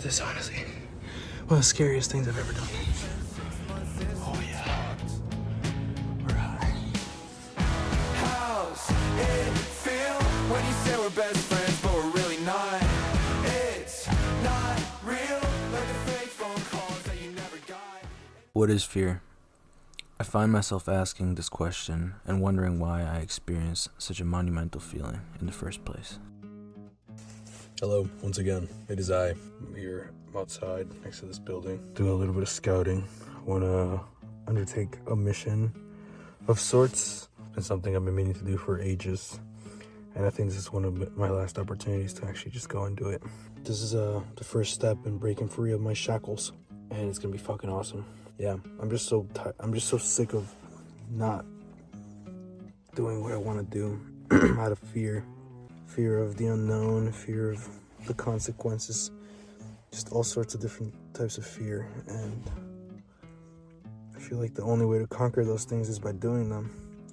This is honestly one of the scariest things I've ever done. Oh yeah. We're high. How's it feel when you say we're best friends, but we're really not? It's not real, like the fake phone calls that you never got. What is fear? I find myself asking this question and wondering why I experienced such a monumental feeling in the first place. Hello, once again, it is I. I'm here outside next to this building, doing a little bit of scouting. I want to undertake a mission of sorts. It's something I've been meaning to do for ages, and I think this is one of my last opportunities to actually just go and do it. This is the first step in breaking free of my shackles, and it's gonna be fucking awesome. Yeah, I'm just so sick of not doing what I want to do out of fear of the unknown, fear of the consequences, just all sorts of different types of fear. And I feel like the only way to conquer those things is by doing them.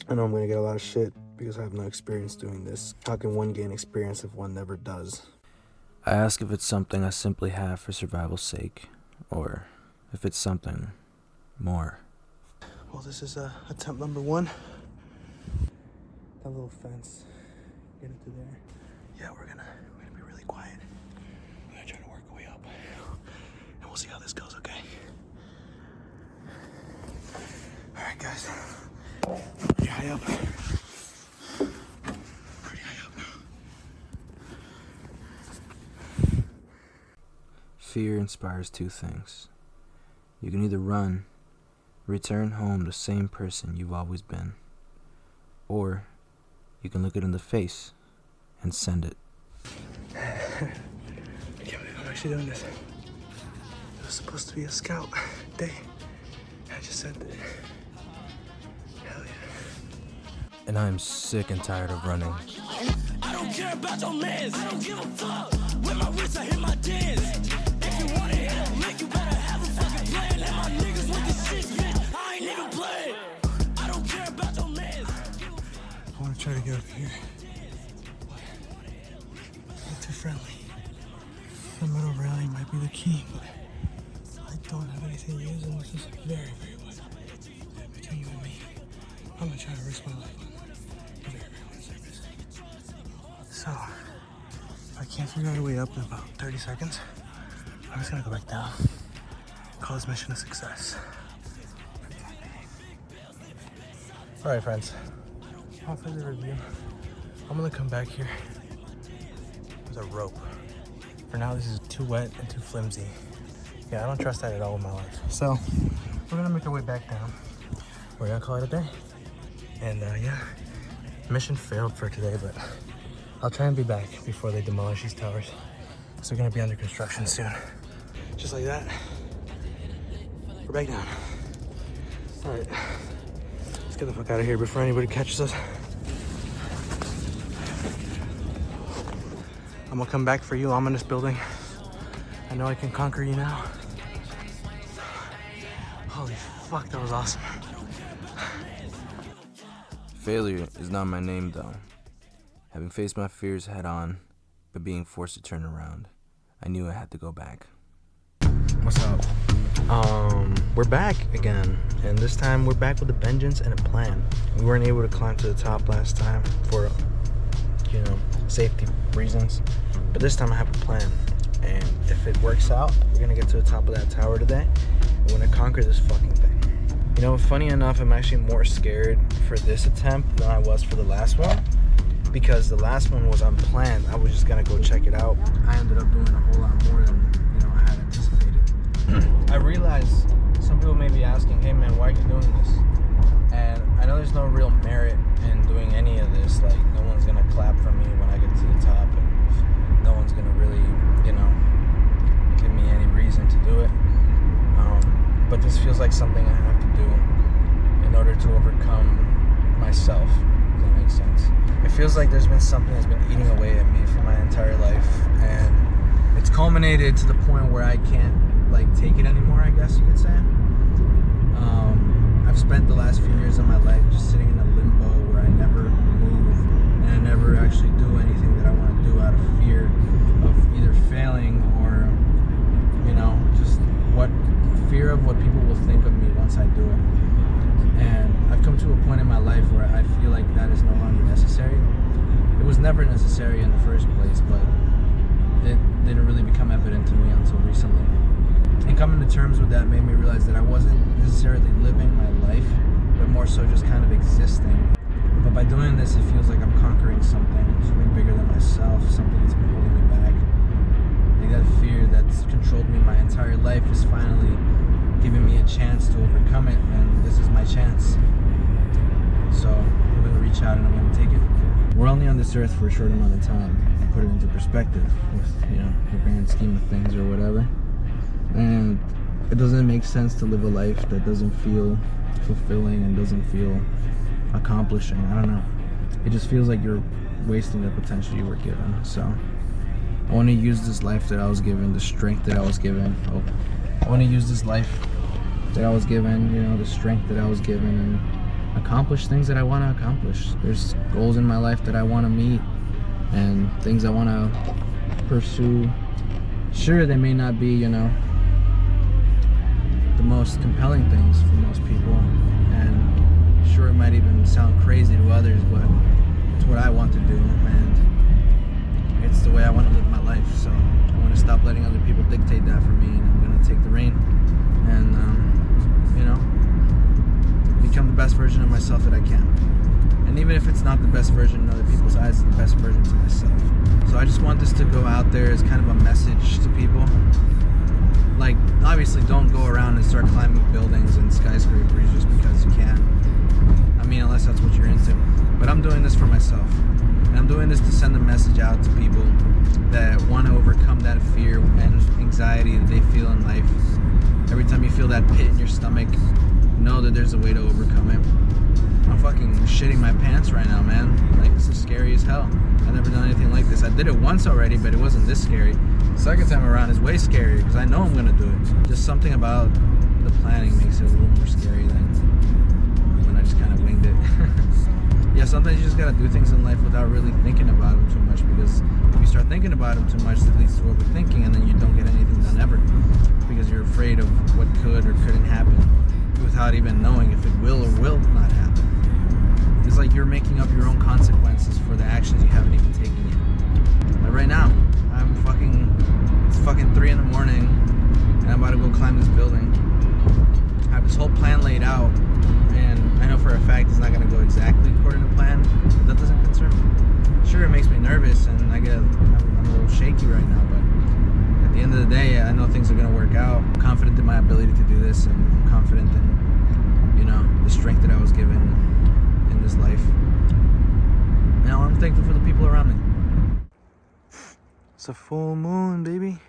I know I'm gonna get a lot of shit because I have no experience doing this. How can one gain experience if one never does? I ask if it's something I simply have for survival's sake, or if it's something more. Well, this is attempt number 1. That little fence, get it to there. Yeah, we're gonna be really quiet. We're gonna try to work our way up, and we'll see how this goes. Okay. All right, guys. Pretty high up. Fear inspires two things. You can either run, return home the same person you've always been, or you can look it in the face and send it. I can't believe I'm actually doing this. It was supposed to be a scout day. I just said that. Hell yeah. And I'm sick and tired of running. I don't care about your mans. I don't give a fuck. With my wrist, I hit my dance. If you want to hit a lick, you better have a fucking plan. And my niggas with the shit, bitch. I ain't even playing. I don't care about your mans. I want to try to get up here. Not too friendly. The middle railing might be the key, but I don't have anything to use, and this is very, very wet. Between you and me, I'm gonna try to risk my life on very, very wet surface. So, if I can't figure out a way up in about 30 seconds, I'm just gonna go back down. Call this mission a success. All right, friends. After the review, I'm gonna come back here with a rope. For now, this is too wet and too flimsy. Yeah, I don't trust that at all in my life. So, we're gonna make our way back down. We're gonna call it a day. And yeah, mission failed for today, but I'll try and be back before they demolish these towers. So they're gonna be under construction soon. Just like that, we're back down. All right, let's get the fuck out of here before anybody catches us. I'm gonna come back for you, ominous building. I know I can conquer you now. Holy fuck, that was awesome. Failure is not my name, though. Having faced my fears head on, but being forced to turn around, I knew I had to go back. What's up? We're back again, and this time we're back with a vengeance and a plan. We weren't able to climb to the top last time for, safety reasons, but this time I have a plan, and if it works out, we're gonna get to the top of that tower today, and we're gonna conquer this fucking thing. You know, funny enough, I'm actually more scared for this attempt than I was for the last one, because the last one was unplanned. I was just gonna go check it out. I ended up doing a whole lot more than I had anticipated. I realize some people may be asking, hey man, why are you doing this? And I know there's no real merit in doing any of this. Like, no one's gonna clap for me when I get to the top, and no one's gonna really, give me any reason to do it. But this feels like something I have to do in order to overcome myself, if that makes sense. It feels like there's been something that's been eating away at me for my entire life, and it's culminated to the point where I can't take it anymore, I guess you could say. I've spent the last few years of my life just sitting in a limbo where I never move, and I never actually do anything that I want to do out of fear of either failing or I do it. And I've come to a point in my life where I feel like that is no longer necessary. It was never necessary in the first place, but it didn't really become evident to me until recently. And coming to terms with that made me realize that I wasn't necessarily living my life, but more so just kind of existing. But by doing this, it feels like I'm conquering something bigger than myself, something that's been holding me back. Like that fear that's controlled me my entire life is finally giving me a chance to overcome it, and this is my chance. So I'm gonna reach out and I'm gonna take it. We're only on this earth for a short amount of time. Put it into perspective with, the grand scheme of things or whatever. And it doesn't make sense to live a life that doesn't feel fulfilling and doesn't feel accomplishing. I don't know. It just feels like you're wasting the potential you were given. So I want to use this life that I was given, the strength that I was given. I want to use this life that I was given, the strength that I was given, and accomplish things that I want to accomplish. There's goals in my life that I want to meet and things I want to pursue. Sure, they may not be, the most compelling things for most people, and sure, it might even sound crazy to others, but it's what I want to do, and it's the way I want to live my life. So I want to stop letting other people dictate that for me, and I'm going to take the reign and become the best version of myself that I can. And even if it's not the best version in other people's eyes, it's the best version to myself. So I just want this to go out there as kind of a message to people. Like, obviously don't go around and start climbing buildings and skyscrapers just because you can. I mean, unless that's what you're into. But I'm doing this for myself. And I'm doing this to send a message out to people that want to overcome that fear and anxiety that they feel in life. Every time you feel that pit in your stomach, know that there's a way to overcome it. I'm fucking shitting my pants right now, man. Like, this is scary as hell. I've never done anything like this. I did it once already, but it wasn't this scary. The second time around is way scarier because I know I'm gonna do it. Just something about the planning makes it a little more scary than when I just kind of winged it. Yeah, sometimes you just gotta do things in life without really thinking about them too much, because if you start thinking about them too much, it leads to overthinking, and then you don't get anything done ever because you're afraid of what could or couldn't happen without even knowing if it will or will not happen. It's like you're making up your own consequences for the actions you haven't even taken yet. Like right now, it's fucking 3 in the morning, and I'm about to go climb this building. I have this whole plan laid out, and I know for a fact it's not going to go exactly according to plan, but that doesn't concern me. Sure, it makes me nervous, and I'm a little shaky right now, but at the end of the day, I know things are going to work out. I'm confident in my ability to do this, and I'm confident in, the strength that I was given in this life. Now I'm thankful for the people around me. It's a full moon, baby.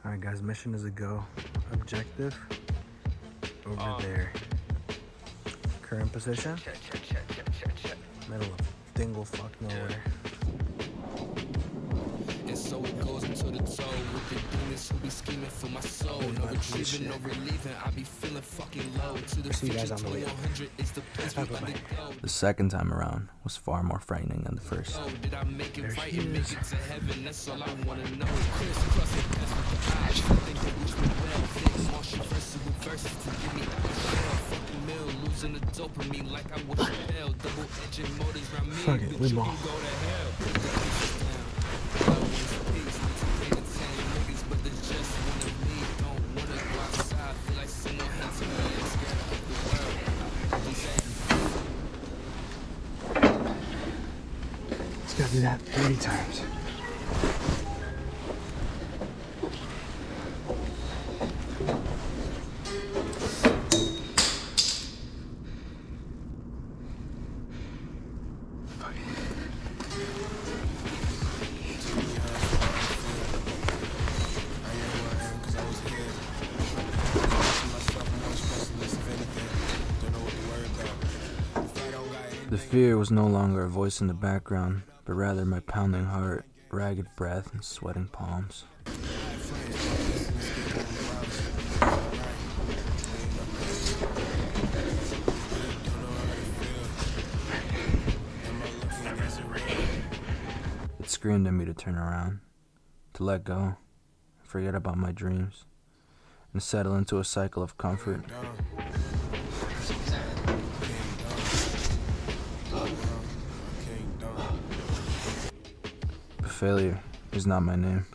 Alright guys, mission is a go. Objective over there. Current position. Middle of dingle fuck nowhere. And so it goes into the toe with the demons who be scheming for my soul. No retrieving, no relieving. I be feeling fucking low. To the See you guys future, on the way up. 2100 is the place we about to go. The second time around was far more frightening than the first. Oh, did I make it There right she and make is. it to heaven? That's all I wanna know. Crisscross and pass with the eyes. I think they reach me well. Thick, Martian verses with verses to give me a shell. Fucking mill, losing the dopamine like I was hell. Double engine motors round me. Fuck it, Bitch, we you ball. can go to hell. Put the pieces down. Love is peace. Need to pay the 10 niggas, but they just wanna leave. Don't wanna go outside. Feel like someone hates me and scared of the world. Just gotta do that 30 times. The fear was no longer a voice in the background, but rather my pounding heart, ragged breath, and sweating palms. It screamed at me to turn around, to let go, forget about my dreams, and settle into a cycle of comfort. failure is not my name.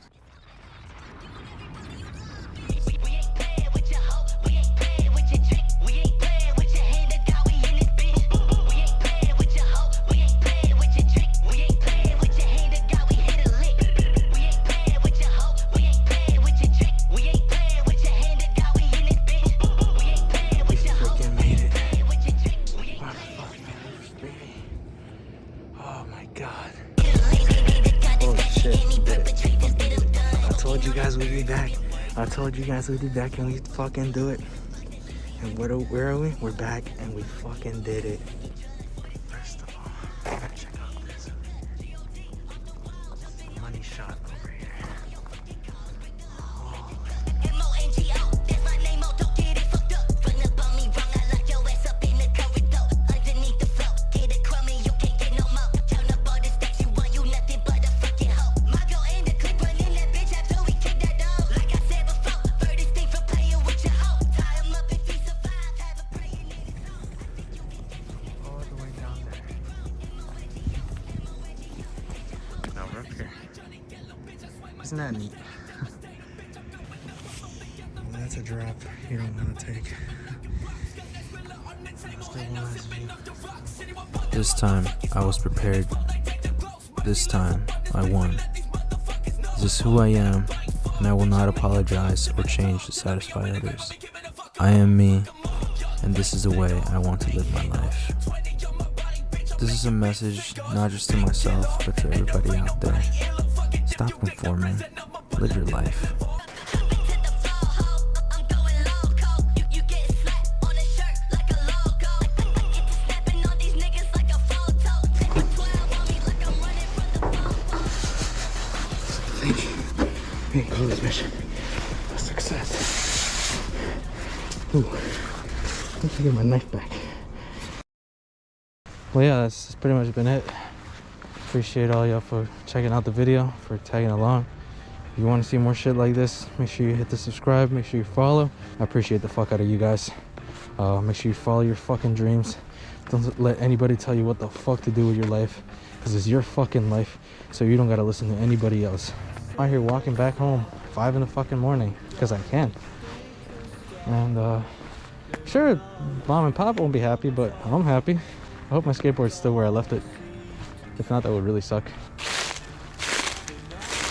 Oh my god. Oh shit. I told you guys we'd be back. I told you guys we'd be back and we'd fucking do it. And where are we? We're back and we fucking did it. First of all, check out this money shot over here. Isn't that neat? Well, that's a drop you don't want to take. Let's take one last view. This time, I was prepared. This time, I won. This is who I am, and I will not apologize or change to satisfy others. I am me, and this is the way I want to live my life. This is a message not just to myself, but to everybody out there. Stop conforming. Live your life. We can call this mission a success. Ooh, I need to get my knife back. Well, yeah, that's pretty much been it. Appreciate all y'all for checking out the video, for tagging along. If you want to see more shit like this, make sure you hit the subscribe, make sure you follow. I appreciate the fuck out of you guys. Make sure you follow your fucking dreams. Don't let anybody tell you what the fuck to do with your life, because it's your fucking life, so you don't gotta listen to anybody else. I'm out here walking back home 5 in the fucking morning because I can. And sure, mom and pop won't be happy, but I'm happy. I hope my skateboard's still where I left it. If not, that would really suck.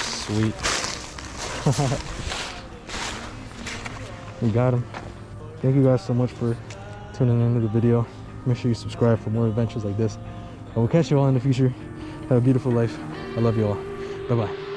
Sweet. We got him. Thank you guys so much for tuning into the video. Make sure you subscribe for more adventures like this. I will catch you all in the future. Have a beautiful life. I love you all. Bye-bye.